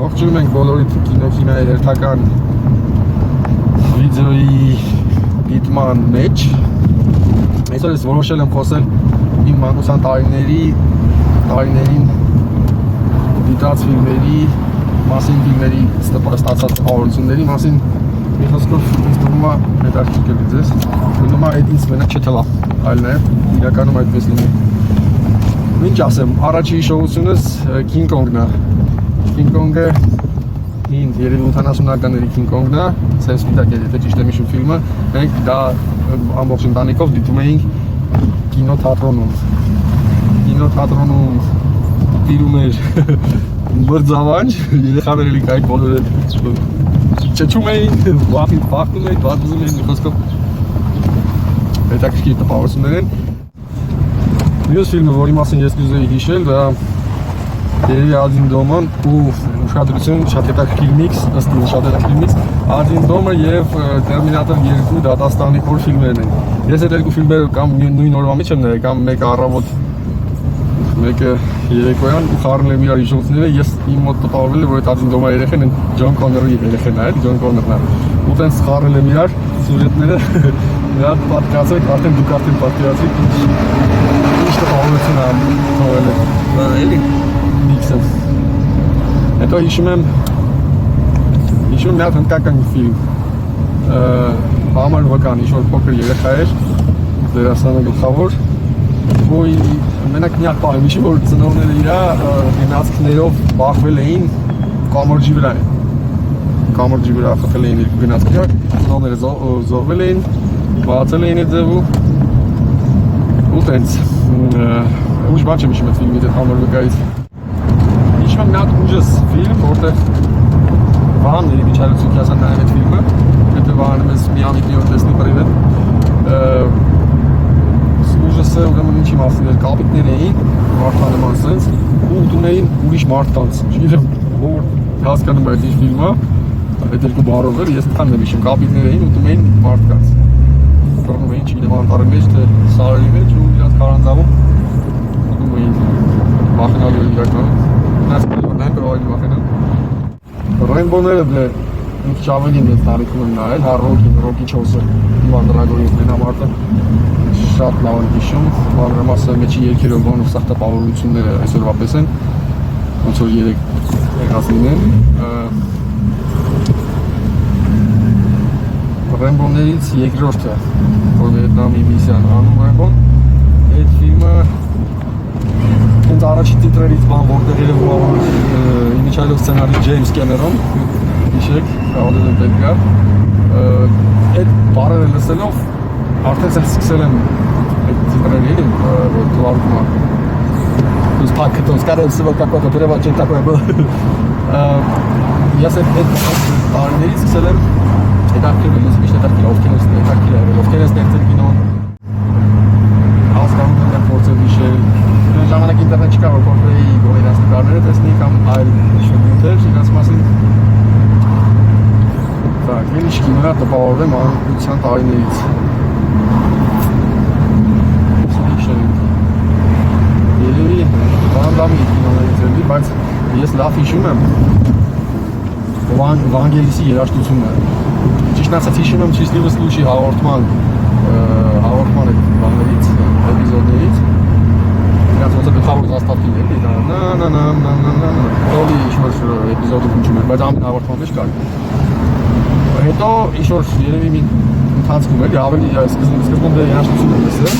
Ողջունում ենք բոլորիդ կինոքինայի հերթական վիդեոյի դիտման մեջ։ Այսօր ես որոշել եմ խոսել իմ մանկության տարիներին դիտած ֆիլմերի մասին, ֆիլմերի ստացած տպավորությունների մասին։ Մի խոսքով ինձ թվում է հետաքրքիր կլինի ձեզ։ Մնում է այդ ինձ մենակ չթվա, այլ նաև իրականում այդպես լինի։ Ինչ ասեմ, առաջի հիշողությունս King Kong-ն է։ King Kong-ը երևի 80-ականների King Kong-ն է, սենց սպիտակ էր, եթե ճիշտ եմ հիշում ֆիլմը, մենք դա ամբողջ ընտանիքով դիտում էինք կինոթատրոնում տիրում էր մրձավանջ, երեխաները լիք այդ բոլորը չչում էին, բախտում էին, բազում էին, մի խոսքով հետաքրքիր տպավորություններ են։ Մյուս ֆիլմը, որի մասին ես կուզեի հիշել, դա երևի Ադին Դոմն ու ուշադրություն շատ հետաքրքիր միքս, ըստ ինձ շատ հետաքրքիր միքս, Ադին Դոմը եւ Տերմինատոր 2 դատաստանի որ ֆիլմերն են։ Ես այդ երկու ֆիլմերը կամ նույն օրվա մեջ եմ նայել, կամ մեկը առավոտ, մեկը երեկոյան ու խառնել եմ իրար հիշողությունները, ես իմ մոտ տպավորվել է, որ այդ Ադին Դոմը երեխեն են Ջոն Կոննորի երեխեն է, Ջոն Կոննորն է։ Ու տենց խառնել եմ իրար սուրետները, նա պատկացեք, արդեն դուք արդեն պատկերացիք ինչ տպավորություն է թողել է։ Էլի միքսը։ Հետո հիշում եմ մի հատ հնդկական ֆիլմ, Համար վկան, ինչ-որ փոքր երեխա էր, դերասանը գլխավոր, ու մենակ մի հատ պահ եմ հիշում, որ ծնողները իրա գնացքներով բախվել էին կամրջի վրա խփել էին երկու գնացքները, ծնողները զոհվել էին, բացել էին այդ ձևը ու տենց ուժ բան չեմ հիշում այդ ֆիլմից, այդ Համար վկայից։ Հիշում եմ մի հատ ուժս ֆիլմ, որտեղ Վահան երևի Չարլցուկյասը նայել այդ ֆիլմը, հետո Վահանը մեզ մի ամիտ նոր տեսնի պրիվետ։ Ուժսը ուրեմն ինչի մասին էր, կապիտներ էին, մարդանման սենց, ու ուտում էին ուրիշ մարդկանց։ Չգիտեմ, որ հասկանում այդ ինչ ֆիլմ է, այդ երկու բառով էր, ես ընդհանրապես եմ հիշում, կապիտներ էին, ուտում էին մարդկանց։ Բռնում էին, չգիտեմ, անտառի մեջ, թե սարերի մեջ ու իրանց քարանձավում ուտում էին վախենալու իրականում։ Նրանց նայում կարող էին վախենալ։ Ռեյնբոները դե մի քիչ ավելի մեծ տարիքում եմ նայել, հա Ռոկի 4-ը Իվան Դրագոյի մենամարտը շատ լավ եմ հիշում, մանրամասը մեջի երգերով բանով սաղ տպավորությունները այսօրվա պես են, ոնց որ երեք եղած լինեն։ Ռեյնբոներից երկրորդը, որ Վիետնամի միսիան անում Ռեյնբոն, այդ ֆիլմը հենց առաջի տիտրերից բան, որտեղ երևում է, որ իմիջայլով սցենարի Ջեյմս Կեմերոն, հիշեք, հաղորդել եմ պետք է, այդ բառերը լսելով արդեն սկսել եմ այդ տիտրերը էլի, որ թվարկում է «Plus paketon, скорее всего, какой-то перевод, что такое было». Ես այդ տարիներից սկսել եմ հետաքրքրվել, ես միշտ հետաքրքիր ովքեր են ստեղծել կինոն, հասկանում եմ փորձել հիշել, ժամանակ ինտերնետ չկա, որ փորձեի իրենց նկարները տեսնի կամ այլ ինչ-որ նյութեր իրենց մասին։ Так, ուրիշ կինոյա տպավորվեմ անկության տարիներից։ Երևի բանդամի կինոներից էլի, բայց ես լավ հիշում եմ Վանգելիսի երաժշտությունը։ Ճիշտն ասած հիշում եմ Չիսլիվս Լուչի հաղորդման այդ բաներից, էպիզոդներից։ Իրաց ոնց է գլխավոր զաստավքին էլի, Ռոլի ինչ-որ էպիզոդը հնչում էր, բայց ամեն հաղորդման մեջ կար։ Հետո ինչ-որ երևի մի ընթացքում էլի, ավելի սկզբում դե երաժշտություն եմ լսել,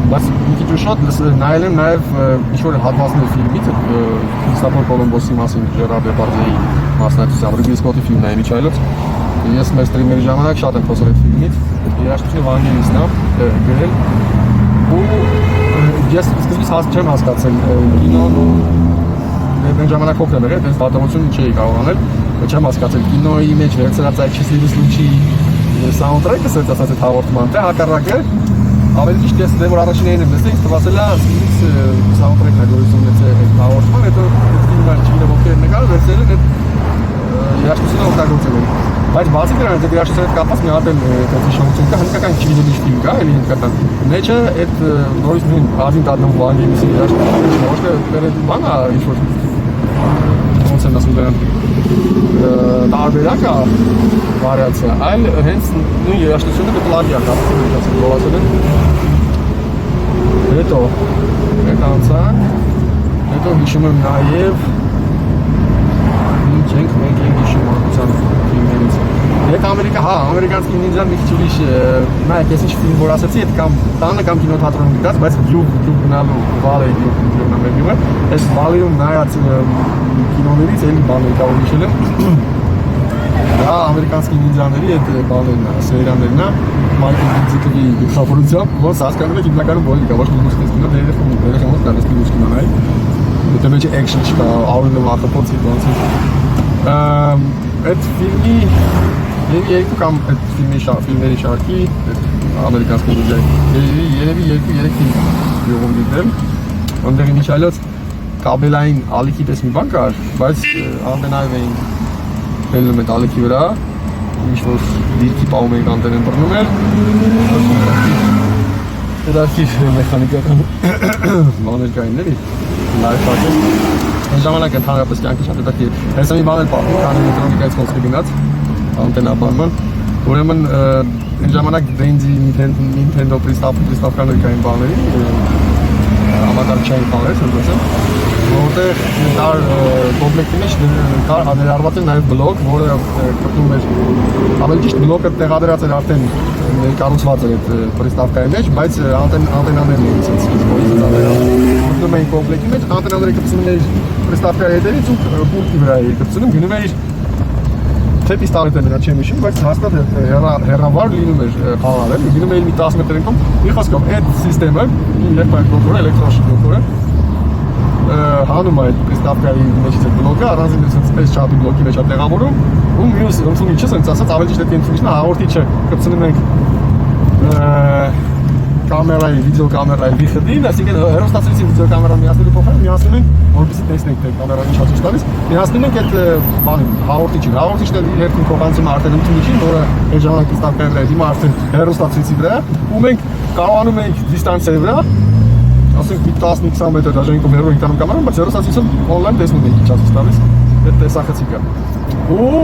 բայց մի քիչ ու շատ նայել եմ նաև ինչ-որ հատվածներ ֆիլմից, Քրիստոֆոր Կոլումբոսի մասին Ժերար Դեպարդյեի մասնակցությամբ, Ռիդլի Սքոթի ֆիլմն է իմիջայլոց։ Ես մեր ստրիմերի ժամանակ շատ եմ խոսել այդ ֆիլմից, երաժշտությունը Վանգելիսն է գրել, ու ես սկզբից չեմ հասկացել կինոն այն ժամանակ փոքր եմ եղել, այդպես դատողություն չէի կարող անել, չեմ հասկացել կինոյի մեջ վերցրած այդ Չիսլիվս Լուչի սաունդթրեքը ասած այդ հաղորդման, թե հակառակը ավելի ճիշտ ես դե որ առաջինային եմ լսել, ինձ թվացել է սկզբից սաունդթրեքն է գոյություն ունեցել այդ հաղորդման, հետո այդ ֆիլմը չգիտեմ ովքեր նկարել, վերցրել են այդ երաժշտությունը օգտագործել են։ Բայց բացի դրանից այդ երաժշտության հետ կապված մի հատ էլ հիշողություն կա, հնդկական չգիտեմ ինչ ֆիլմ կա, էլի հնդկական։ Մեջը այդ նորից նույն Ադին Դոմն Վանգելիսի երաժշտությունը ոչ թե բան է ինչ-որ ոնց են ասում դրան տարբերակ է վարիացիա, այլ հենց նույն երաժշտությունը կպլագի է կապվում ասեմ գոլացել են հետո անցանք հետո հիշում եմ նաև ինչ ենք մենք ենք հիշում անկության ֆիլմերից Եկ Ամերիկա, հա, ամերիկանցի նինջան մի քիչ ուրիշ նայեք, ես ինչ ֆիլմ որ ասացի, այդ կամ տանը կամ կինոթատրոնում գտած, բայց յուղ գնալու վալեի յուղ մեր յուղը, այս վալեում նայած կինոներից էլի բաներ կա որ հիշել եմ։ Դա ամերիկանցի նինջաների այդ բաներն է, սերիաներն է, Մայքլ Դիզիկլի գլխավորությամբ, ոնց հասկանում եք հիմնականում բոլորը կա, ոչ մի մուսիկա կինո, երեխան ոնց դրանից մյուս կինո նայ։ Դե մեջ էքշն չկա, ավելի վախապոց սիտուացիա։ Այդ ֆիլմի երկու կամ այդ ֆիլմերի շարքի ամերիկանցի նինջա երևի երկու ֆիլմ յուղում դիտել, որտեղ միջայլոց կաբելային ալիքի պես մի բան կար, բայց անտենայով էին բերում այդ ալիքի վրա, ինչ-որ դիրքի պահում էինք անտենեն բռնում էր, հետարքիր մեխանիկական բաներ կային էլի, լայվ շարքեր, այն ժամանակ ընդհանրապես կյանքը շատ հետարքիր, հենց մի բան էլ պահում, քանի մետրոնիկայից խոսքը գնաց, անտենաբանման, ուրեմն այն ժամանակ դենձի Nintendo պրիստավկաներ կային բաների, համակարգչային բաներ, ասեմ, որտեղ դար կոմպլեկտի մեջ ներառված էր նաև բլոկ, որը կպնում էր, ավելի ճիշտ բլոկը տեղադրած էր արդեն ներկառուցված էր այդ պրիստավկայի մեջ, բայց անտենաներն էին կպնում էին կոմպլեկտի մեջ, անտենաները կպցնում էր պրիստավկայի հետևից ու պուլտի վրա էր կպցնում, գնում էր թե պիստոլետը չեմ հիշում, բայց հաստատ հեռավար լինում էր խաղարել, գնում էր մի 10 մետր ընկում, մի խոսքով այդ սիստեմը, երբայր կոկորը, էլեկտրոշ կոկորը, հանում այդ պրիստավկայի մեջից այդ բլոկը, առանձին այս չափի բլոկի մեջ է տեղավորում, ու մյուս ընդունիչը, սենց ասած, ավելի ճիշտ այդ ընդունիչն է, հաղորդիչը կպցնում ենք կամերայի, վիդեոկամերայի վիխդին, այսինքն հեռուստացույցի վիդեոկամերան միացնելու փոխարեն միացնում ենք, որպեսզի տեսնենք թե կամերան ինչ հաճույք տալիս, միացնում ենք այդ բանին, հաղորդիչին։ Հաղորդիչն էլ իր հերթին փոխանցում է արդեն ընդունիչին, որը այդ ժամանակ պիստավկայի վրա է, հիմա արդեն հեռուստացույցի վրա, ու մենք կարողանում ենք դիստանցիայի վրա, ասենք մի 10-20 մետր դաժանիկով հեռու ենք տանում կամերան, բայց հեռուստացույցում օնլայն տեսնում ենք ինչ հաճույք տալիս, այդ տեսախցիկը։ Ու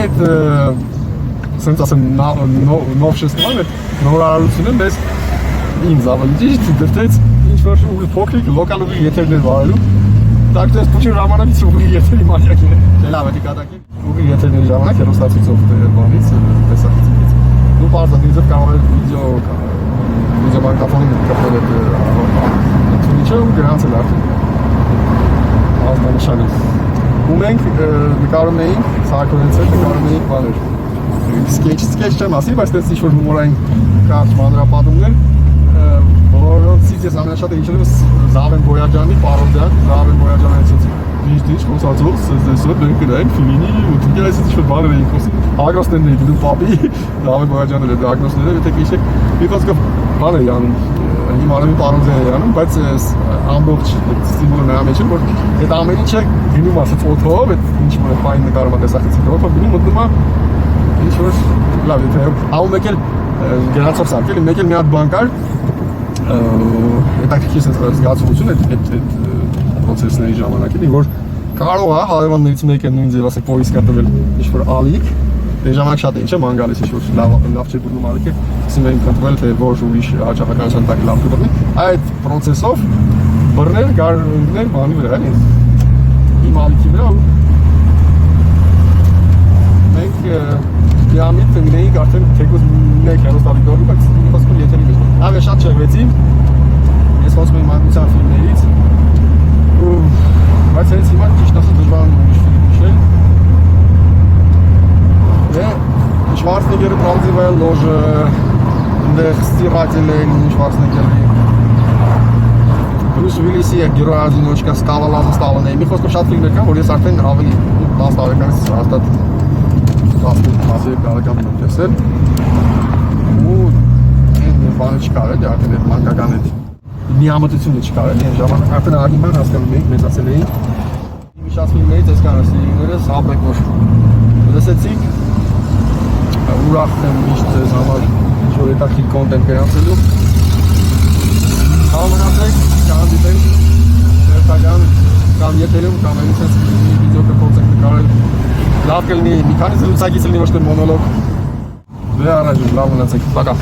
այդ սենց ասեմ նովշեստման այդ նորարարությունը մեզ ինձ ավելի ճիշտ դրտեց ինչ-որ փոքրիկ լոկալ ուղի եթերներ վարելու так դες փոքր ժամանակից ուղի եթերի մանյակին է լավ է կատակի ուղի եթերների ժամանակ հեռուստացույցով բանից տեսախցիկից ու բարձր դիզը կարող է վիդեոմագրաֆոնի կապել այդ ընդունիչը ու գրանցել արդեն ազդանշանի ու մենք նկարում էինք սարքորենցել նկարում էինք բաներ սկեչ չեմ ասի բայց դες ինչ-որ հումորային կարճ մանրապատումներ որոնցից ես ամենաշատը հիշել եմ Զավեն Բոյաջյանի պարոդիան, Զավեն Բոյաջյանը այսպես դիշ խոսածող, սեզեսով մենք գնային ֆիլմի ու դուք այսպես ինչ-որ բաներ էինք խոսում, ագնոսներն էին դու պապի, Զավեն Բոյաջյանը դե ագնոսները, եթե քիշեք, մի խոսքով բան է անում, հիմա արի պարոդիա է անում, բայց ամբողջ ստիմուլը նրա մեջ է, որ այդ ամեն ինչը գնում ասած օթով, այդ ինչ-որ ֆայն նկարում է տեսախցիկով, գնում մտնում է ինչ-որ լավ, եթե ահա մեկ էլ գնացող սարքել, մեկ էլ մի հատ բան կար հետաքրքիր զգացողություն այդ պրոցեսների ժամանակ էլի, որ կարող է հարևաններից մեկը նույն ձև ասեք փորիսկա տվել ինչ-որ ալիք, դե ժամանակ շատ է ինչ է ման գալիս ինչ-որ լավ չէ բռնում ալիքը, սկսում էին խնդրել թե որ ուրիշ հաճախականության տակ լավ կբռնի, այդ պրոցեսով բռնել գարներ բանի վրա էլի, իմ ալիքի վրա մենք Դիամիտ գնեինք արդեն թեկուզ մեկ հեռուստալի դորի, բայց խոսքում եթերի մեջ։ Ավելի շատ շեղվեցին, ես խոսում եմ մանկության ֆիլմներից, բայց հենց հիմա ճիշտ ասած դժվար է ուրիշ ֆիլմ հիշել։ Դե Շվարցնեգերը Բրանդզիվայել լոժը, այնտեղ ստիռացել են Շվարցնեգերի։ Բրուս Վիլիսի Գերոյ Ազինոչկա Սկավալազը ստավան է։ Մի խոսքով շատ ֆիլմեր կան, որ ես արդեն ավելի 10 տարեկանից հաստատ 10 տարեկան եմ տեսել ու այն բանը չկար էլի արդեն այդ մանկական այդ միամտությունը չկար էլի այն ժամանակ արդեն արգիման հասկանում էինք մեծացել էինք մի շատ ֆիլմերից այս կանաս ֆիլմերս ապեք որ լսեցիք ուրախ եմ միշտ ձեզ համար ինչ-որ հետաքրքիր կոնտենտ գրանցելու համանացեք, կհանդիպենք հերթական կամ եթերում կամ այնպես մի վիդեո կփորձենք նկարել։ Լավ կլինի, մի քանի զրուցակից լինի ոչ թե մոնոլոգ։ Դե առաջ լավ մնացեք, պակա։